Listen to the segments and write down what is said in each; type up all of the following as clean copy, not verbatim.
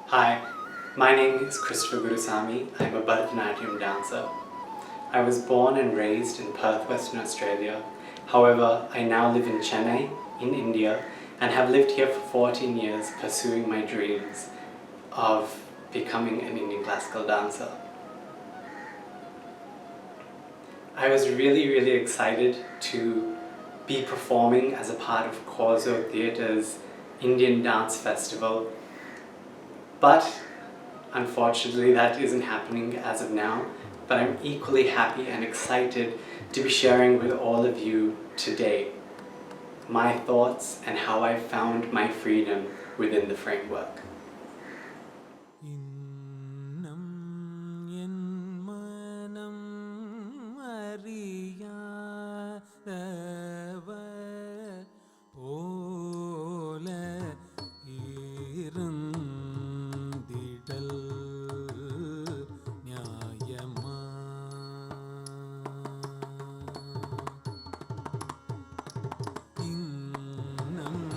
Hi, my name is Christopher Gurusamy. I'm a Bharatanatyam dancer. I was born and raised in Perth, Western Australia. However, I now live in Chennai, in India, and have lived here for 14 years pursuing my dreams of becoming an Indian classical dancer. I was really excited to be performing as a part of Corzo Theatre's Indian Dance Festival, but unfortunately that isn't happening as of now. But I'm equally happy and excited to be sharing with all of you today my thoughts and how I found my freedom within the framework.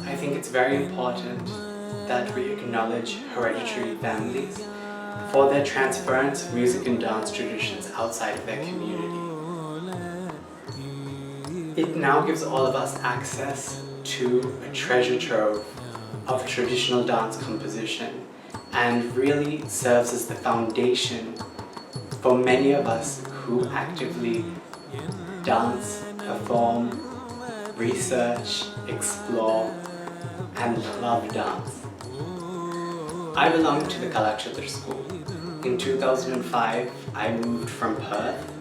I think it's very important that we acknowledge hereditary families for their transference of music and dance traditions outside of their community. It now gives all of us access to a treasure trove of traditional dance composition and really serves as the foundation for many of us who actively dance, perform, research, explore, and love dance. I belong to the Kalakshetra school. In 2005, I moved from Perth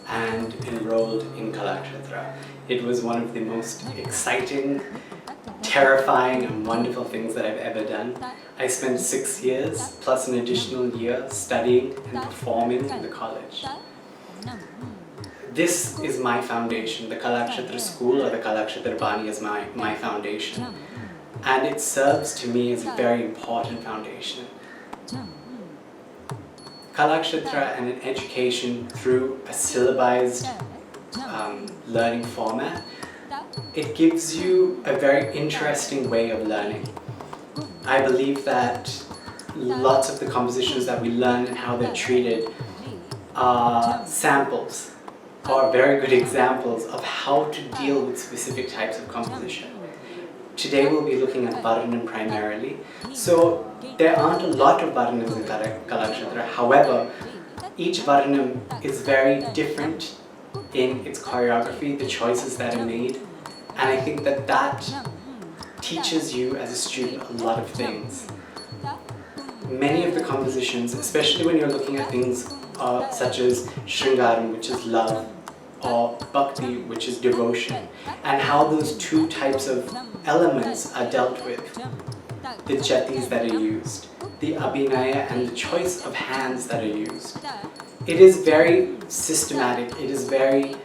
and enrolled in Kalakshetra. It was one of the most exciting, terrifying, and wonderful things that I've ever done. I spent 6 years plus an additional year studying and performing in the college. This is my foundation. The Kalakshetra school or the Kalakshetra Bani is my foundation. And it serves to me as a very important foundation. Kalakshetra and an education through a syllabized learning format, it gives you a very interesting way of learning. I believe that lots of the compositions that we learn and how they're treated are samples or very good examples of how to deal with specific types of composition. Today we'll be looking at Bharatanatyam primarily. So there aren't a lot of Bharatanatyams in Kalakshetra. However, each Bharatanatyam is very different in its choreography, the choices that are made, and I think that teaches you as a student a lot of things. Many of the compositions, especially when you're looking at things such as Shringaram, which is love, or Bhakti, which is devotion, and how those two types of elements are dealt with, the jatis that are used, the abhinaya and the choice of hands that are used. It is very systematic, it is very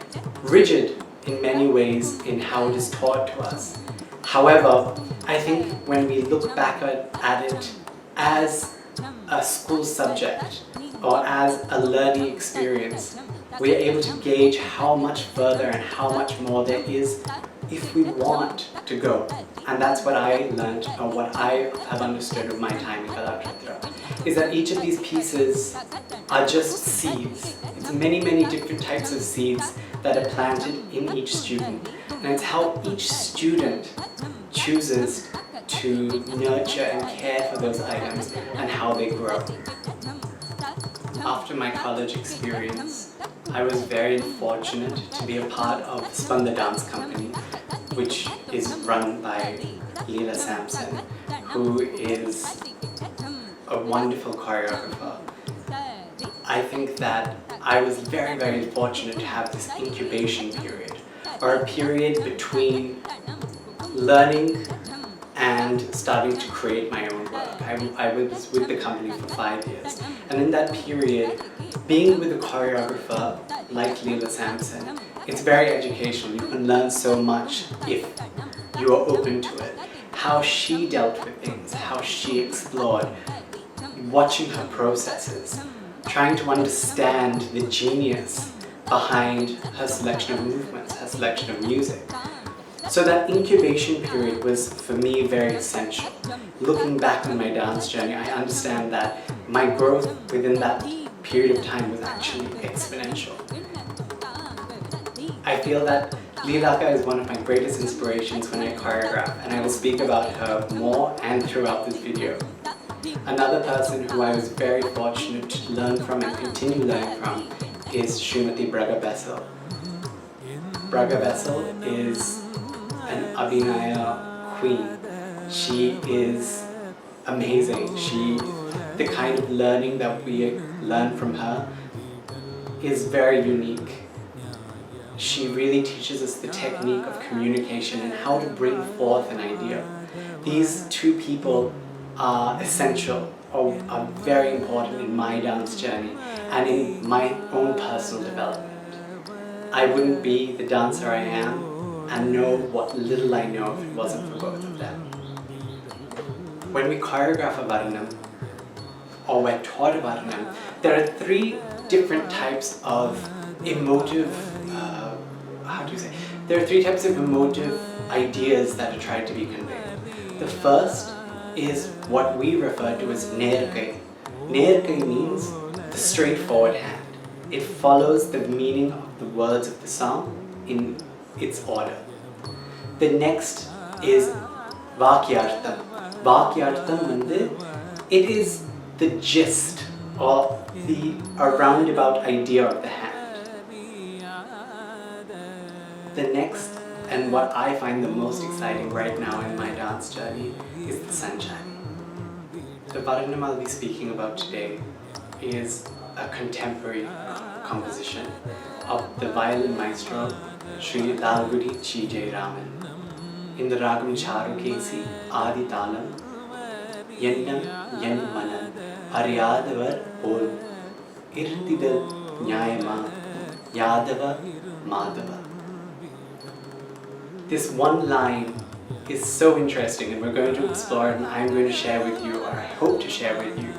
rigid in many ways in how it is taught to us. However, I think when we look back at it as a school subject or as a learning experience, we are able to gauge how much further and how much more there is if we want to go. And that's what I learned, or what I have understood of my time in Kalakshetra, is that each of these pieces are just seeds. It's many different types of seeds that are planted in each student. And it's how each student chooses to nurture and care for those items and how they grow. After my college experience, I was very fortunate to be a part of Spanda Dance Company, which is run by Leela Sampson, who is a wonderful choreographer. I think that I was very fortunate to have this incubation period, or a period between learning and starting to create my own work. I was with the company for 5 years, and in that period, being with a choreographer like Leela Sampson, it's very educational. You can learn so much if you are open to it. How she dealt with things, how she explored, watching her processes, trying to understand the genius behind her selection of movements, her selection of music. So that incubation period was, for me, very essential. looking back on my dance journey, I understand that my growth within that period of time was actually exponential. I feel that Leelaka is one of my greatest inspirations when I choreograph, and I will speak about her more and throughout this video. Another person who I was very fortunate to learn from and continue learning from is Srimati Braga Bessel. Braga Bessel is an Abhinaya queen. She is amazing. The kind of learning that we learn from her is very unique. She really teaches us the technique of communication and how to bring forth an idea. These two people are essential or are very important in my dance journey and in my own personal development. I wouldn't be the dancer I am and know what little I know if it wasn't for both of them. When we choreograph a Varanam, or we're taught a Varanam, there are three different types of emotive, there are three types of emotive ideas that are tried to be conveyed. The first is what we refer to as Nerkai. Nerkai means the straightforward hand. It follows the meaning of the words of the song in its order. The next is Vakyartham. Vakyartham, it is the gist or a roundabout idea of the hand. The next, and what I find the most exciting right now in my dance journey, is the Sanchari. The Varanam I'll be speaking about today is a contemporary composition of the violin maestro Sri Lalgudi Chi J. Raman. In the Ragam Charukesi Adi Talam, Yennam Yen Manam Ariyadavar Ol Irtidal Nyayama Yadava Madhava. This one line is so interesting, and we're going to explore it, and I'm going to share with you, or I hope to share with you,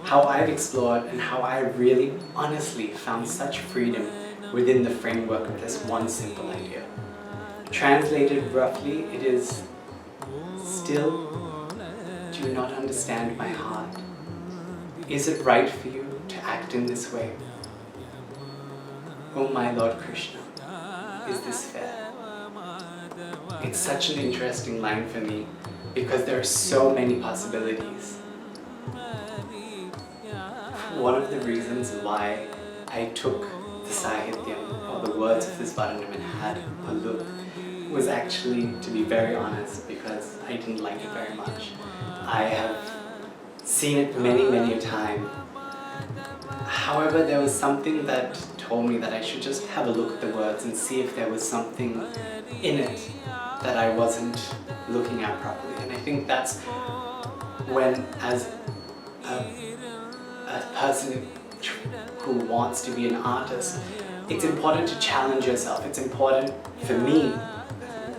how I've explored and how I really honestly found such freedom within the framework of this one simple idea. Translated roughly, it is, still do you not understand my heart? Is it right for you to act in this way? Oh my Lord Krishna, is this fair? It's such an interesting line for me because there are so many possibilities. One of the reasons why I took the Sahityam or the words of this Varanam and had a look was actually, to be very honest, because I didn't like it very much. I have seen it many a time. However, there was something that told me that I should just have a look at the words and see if there was something in it that I wasn't looking at properly. And I think that's when, as a person who wants to be an artist, it's important to challenge yourself. It's important for me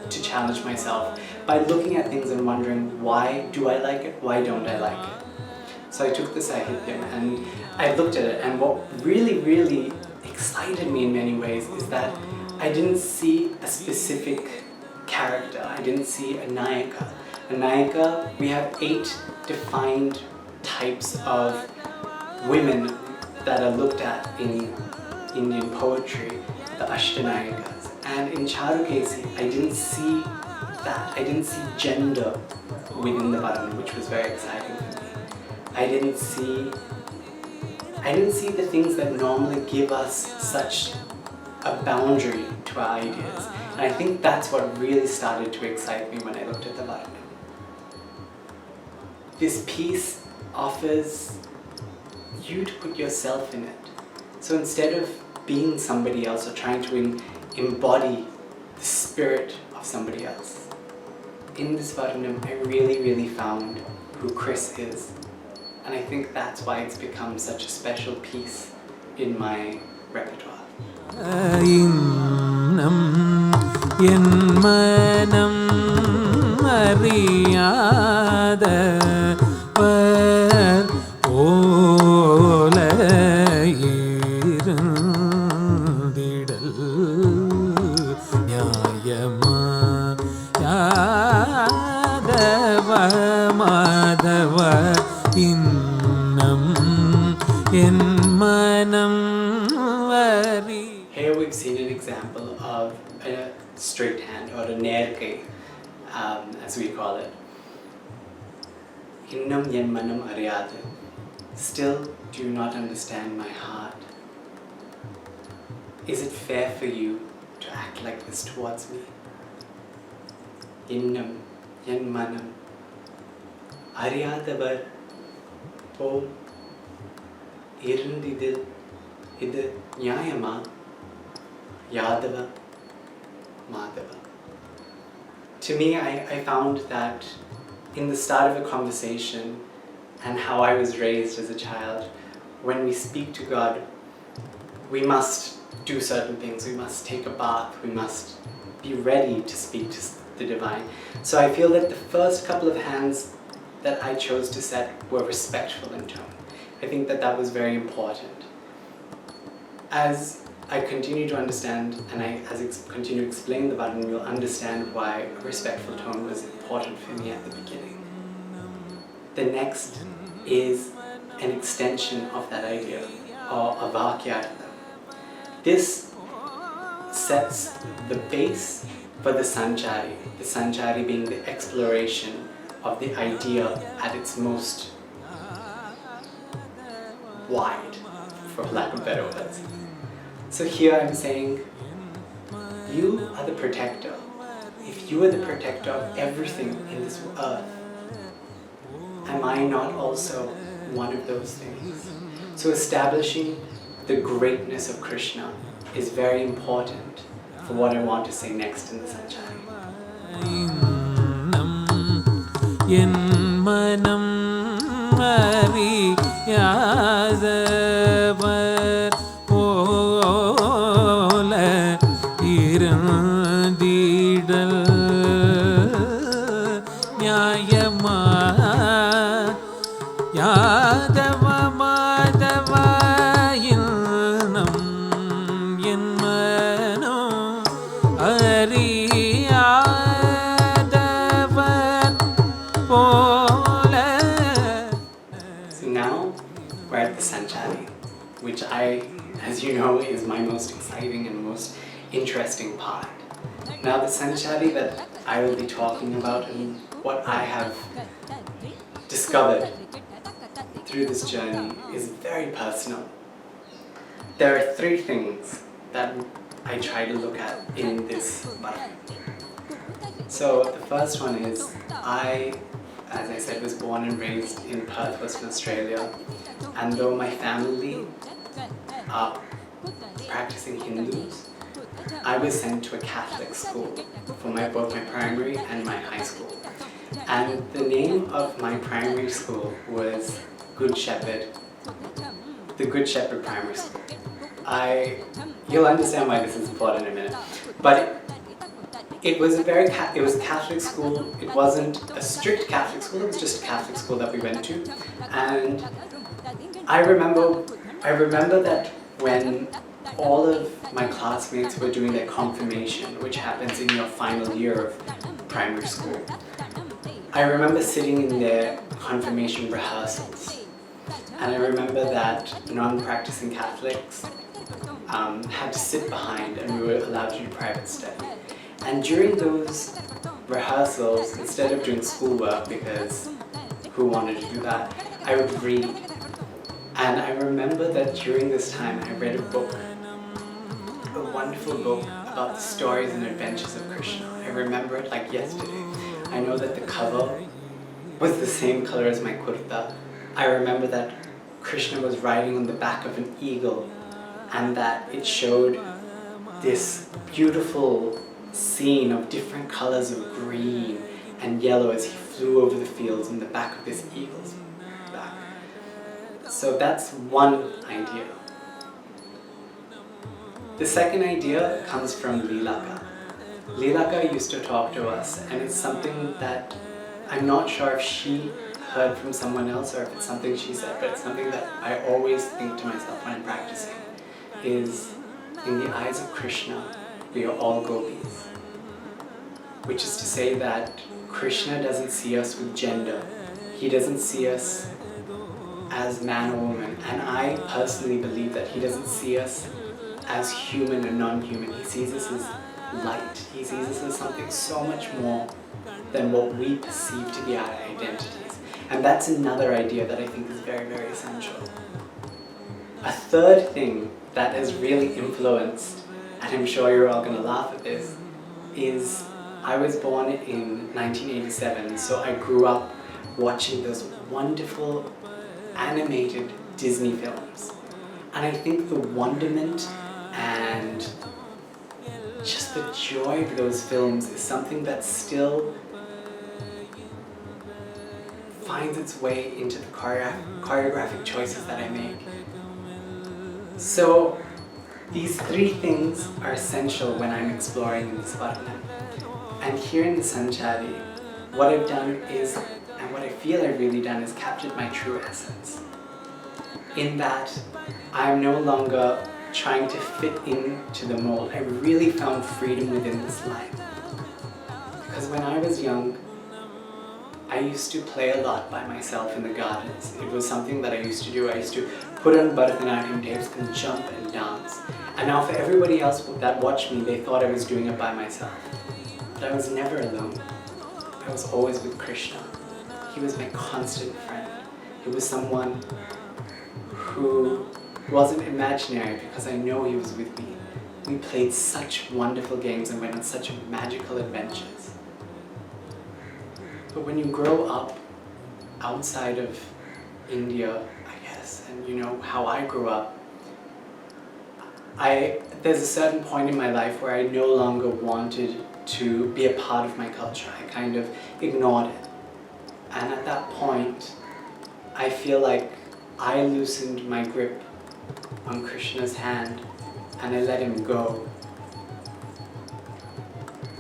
to challenge myself by looking at things and wondering, why do I like it? Why don't I like it? So I took the Sahityam and I looked at it, and what really excited me in many ways is that I didn't see a specific character. I didn't see a Nayaka. A Nayaka, we have 8 defined types of women that are looked at in Indian poetry, the Ashtanayakas. And in Charukesi, I didn't see that. I didn't see gender within the Varanam, which was very exciting for me. I didn't see the things that normally give us such a boundary to our ideas. And I think that's what really started to excite me when I looked at the Varanam. This piece offers you to put yourself in it. So instead of being somebody else or trying to embody the spirit of somebody else, in this Varanam I really found who Chris is. And I think that's why it's become such a special piece in my repertoire. Here we've seen an example of a straight hand, or a nerkai, as we call it. Innam yen manam ariyadu. Still do you not understand my heart? Is it fair for you to act like this towards me? Innam yen manam ariyadavar pol irundidil idu nyayama yadava madava. To me, I found that in the start of a conversation and how I was raised as a child, when we speak to God, we must do certain things. We must take a bath. We must be ready to speak to the divine. So I feel that the first couple of hands that I chose to set were respectful in tone. I think that that was very important. As I continue to understand, and as I continue to explain the button, you'll understand why a respectful tone was important for me at the beginning. The next is an extension of that idea, or a vakyartha. This sets the base for the sanchari being the exploration of the idea at its most wide, for lack of better words. So here I'm saying, you are the protector. If you are the protector of everything in this earth, am I not also one of those things? So establishing the greatness of Krishna is very important for what I want to say next in the Sanchari. Which as you know, is my most exciting and most interesting part. Now the Sanchari that I will be talking about and what I have discovered through this journey is very personal. There are three things that I try to look at in this button. So the first one is, as I said, was born and raised in Perth, Western Australia, and though my family are practicing Hindus, I was sent to a Catholic school for both my primary and my high school. And the name of my primary school was Good Shepherd, the Good Shepherd Primary School. You'll understand why this is important in a minute. But it was a Catholic school. It wasn't a strict Catholic school, it was just a Catholic school that we went to. And I remember that when all of my classmates were doing their confirmation, which happens in your final year of primary school, I remember sitting in their confirmation rehearsals. And I remember that non-practicing Catholics had to sit behind, and we were allowed to do private study. And during those rehearsals, instead of doing schoolwork, because who wanted to do that, I would read. And I remember that during this time I read a book, a wonderful book about the stories and adventures of Krishna. I remember it like yesterday. I know that the cover was the same color as my kurta. I remember that Krishna was riding on the back of an eagle, and that it showed this beautiful scene of different colors of green and yellow as he flew over the fields on the back of this eagle's back. So that's one idea. The second idea comes from Leelaka. Leelaka used to talk to us, and it's something that I'm not sure if she heard from someone else or if it's something she said, but it's something that I always think to myself when I'm practicing, is in the eyes of Krishna, we are all gopis. Which is to say that Krishna doesn't see us with gender. He doesn't see us as man or woman. And I personally believe that he doesn't see us as human or non-human. He sees us as light. He sees us as something so much more than what we perceive to be our identities. And that's another idea that I think is very, very essential. A third thing that has really influenced, and I'm sure you're all going to laugh at this, is I was born in 1987, so I grew up watching those wonderful animated Disney films. And I think the wonderment and just the joy of those films is something that still finds its way into the choreographic choices that I make. So these three things are essential when I'm exploring in this Bharatanatyam. And here in the Sanchari, what I've done is, and what I feel I've really done, is captured my true essence. In that I'm no longer trying to fit into the mold. I really found freedom within this line. Because when I was young, I used to play a lot by myself in the gardens. It was something that I used to do. I used to put on Bharatanatyam tapes and jump and dance. And now for everybody else that watched me, they thought I was doing it by myself. But I was never alone. I was always with Krishna. He was my constant friend. He was someone who wasn't imaginary because I know he was with me. We played such wonderful games and went on such magical adventures. But when you grow up outside of India, I guess, and you know how I grew up, there's a certain point in my life where I no longer wanted to be a part of my culture. I kind of ignored it. And at that point, I feel like I loosened my grip on Krishna's hand and I let him go.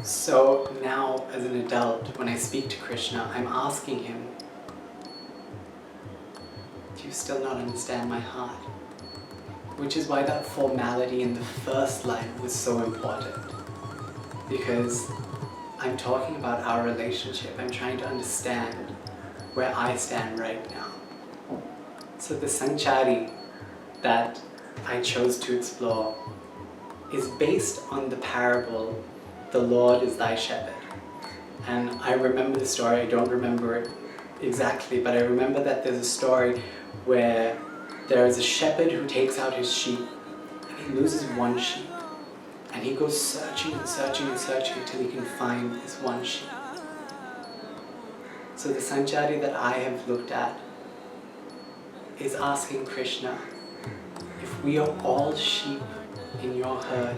So now, as an adult, when I speak to Krishna, I'm asking him, do you still not understand my heart? Which is why that formality in the first line was so important. Because I'm talking about our relationship. I'm trying to understand where I stand right now. So the Sanchari that I chose to explore is based on the parable, "The Lord is thy shepherd." And I remember the story. I don't remember it exactly, but I remember that there's a story where there is a shepherd who takes out his sheep and he loses one sheep. And he goes searching and searching and searching until he can find this one sheep. So the Sanchari that I have looked at is asking Krishna, if we are all sheep in your herd,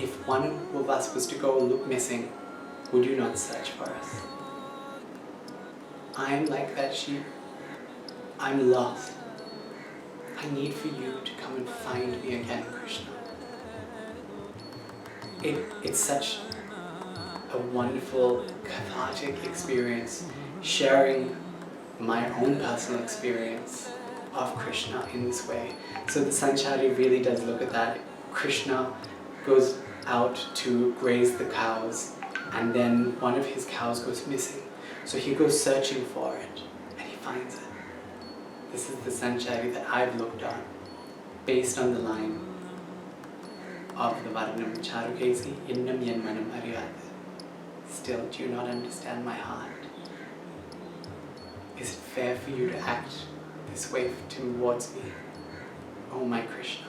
if one of us was to go missing, would you not search for us? I'm like that sheep. I'm lost. I need for you to come and find me again, Krishna. It's such a wonderful, cathartic experience, sharing my own personal experience of Krishna in this way. So the Sanchari really does look at that. Krishna goes out to graze the cows, and then one of his cows goes missing. So he goes searching for it, and he finds it. This is the Sanchari that I've looked on, based on the line of the Varnam Charukesi, Innam Yanmanam Ariyate. Still, do you not understand my heart? Is it fair for you to act this way towards me, oh my Krishna?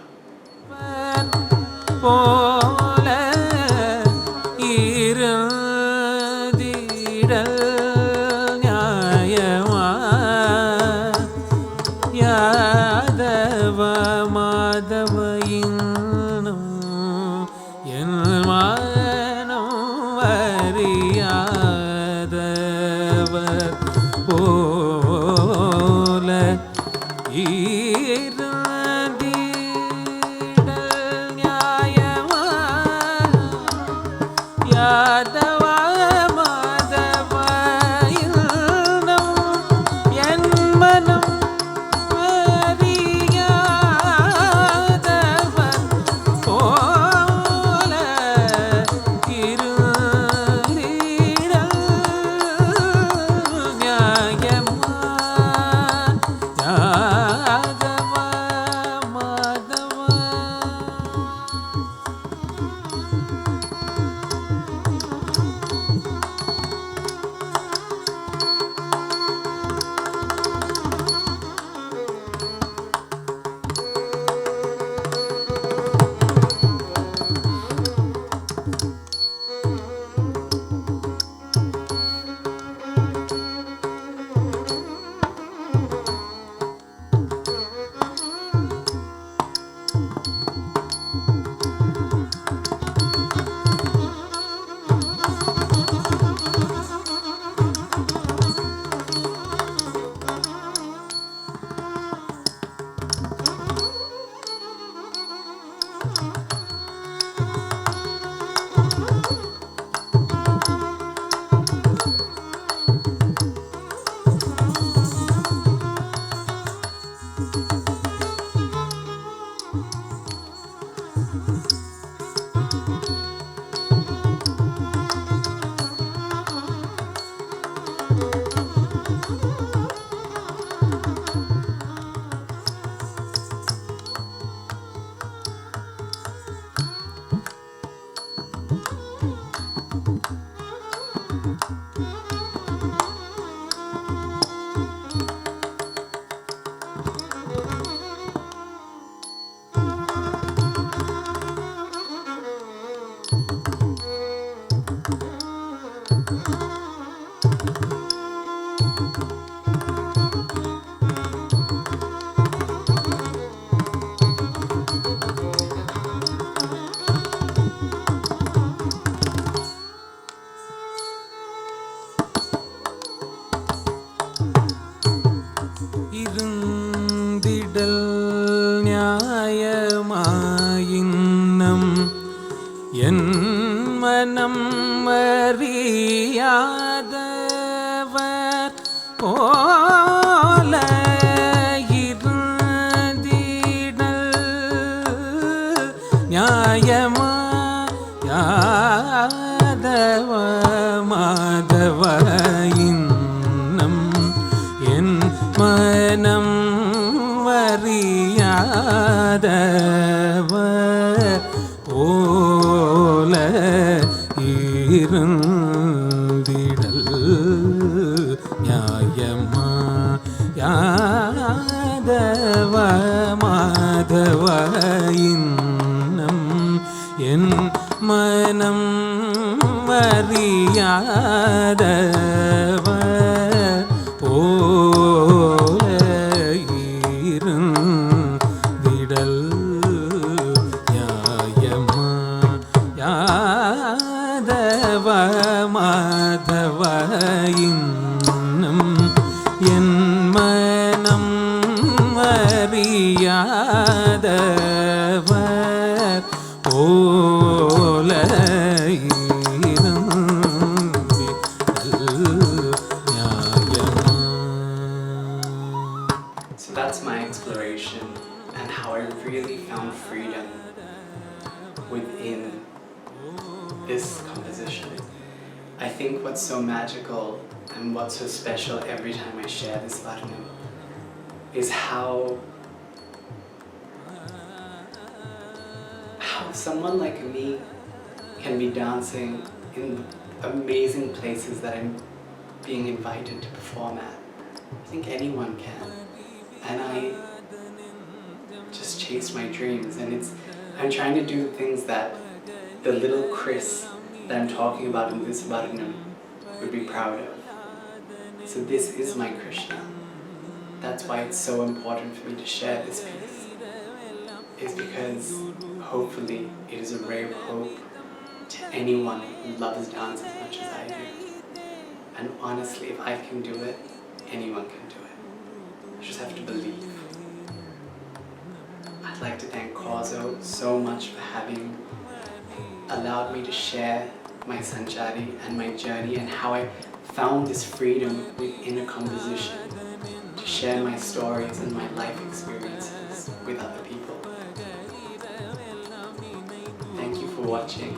மனம் அறியாதவர் போல இருந்திடல் நியாயமா யாதவ மாதவ இன்னம் என் மனம் அறியாதவர் போல இருந்திடல் நியாயமா யாதவ மாதவ இன்னம் என் மனம் அறியாதவர் போல So that's my exploration and how I really found freedom within this composition. I think what's so magical and what's so special every time I share this Bharatanatyam is how someone like me can be dancing in amazing places that I'm being invited to perform at. I think anyone can. And I just chase my dreams, and I'm trying to do things that the little Chris that I'm talking about in this Bharatanatyam would be proud of. So this is my Krishna. That's why it's so important for me to share this piece. Is because hopefully it is a ray of hope to anyone who loves dance as much as I do. And honestly, if I can do it, anyone can do it. You just have to believe. I'd like to thank Corzo so much for having allowed me to share my sanchari and my journey and how I found this freedom within a composition to share my stories and my life experiences with other people. Thank you for watching.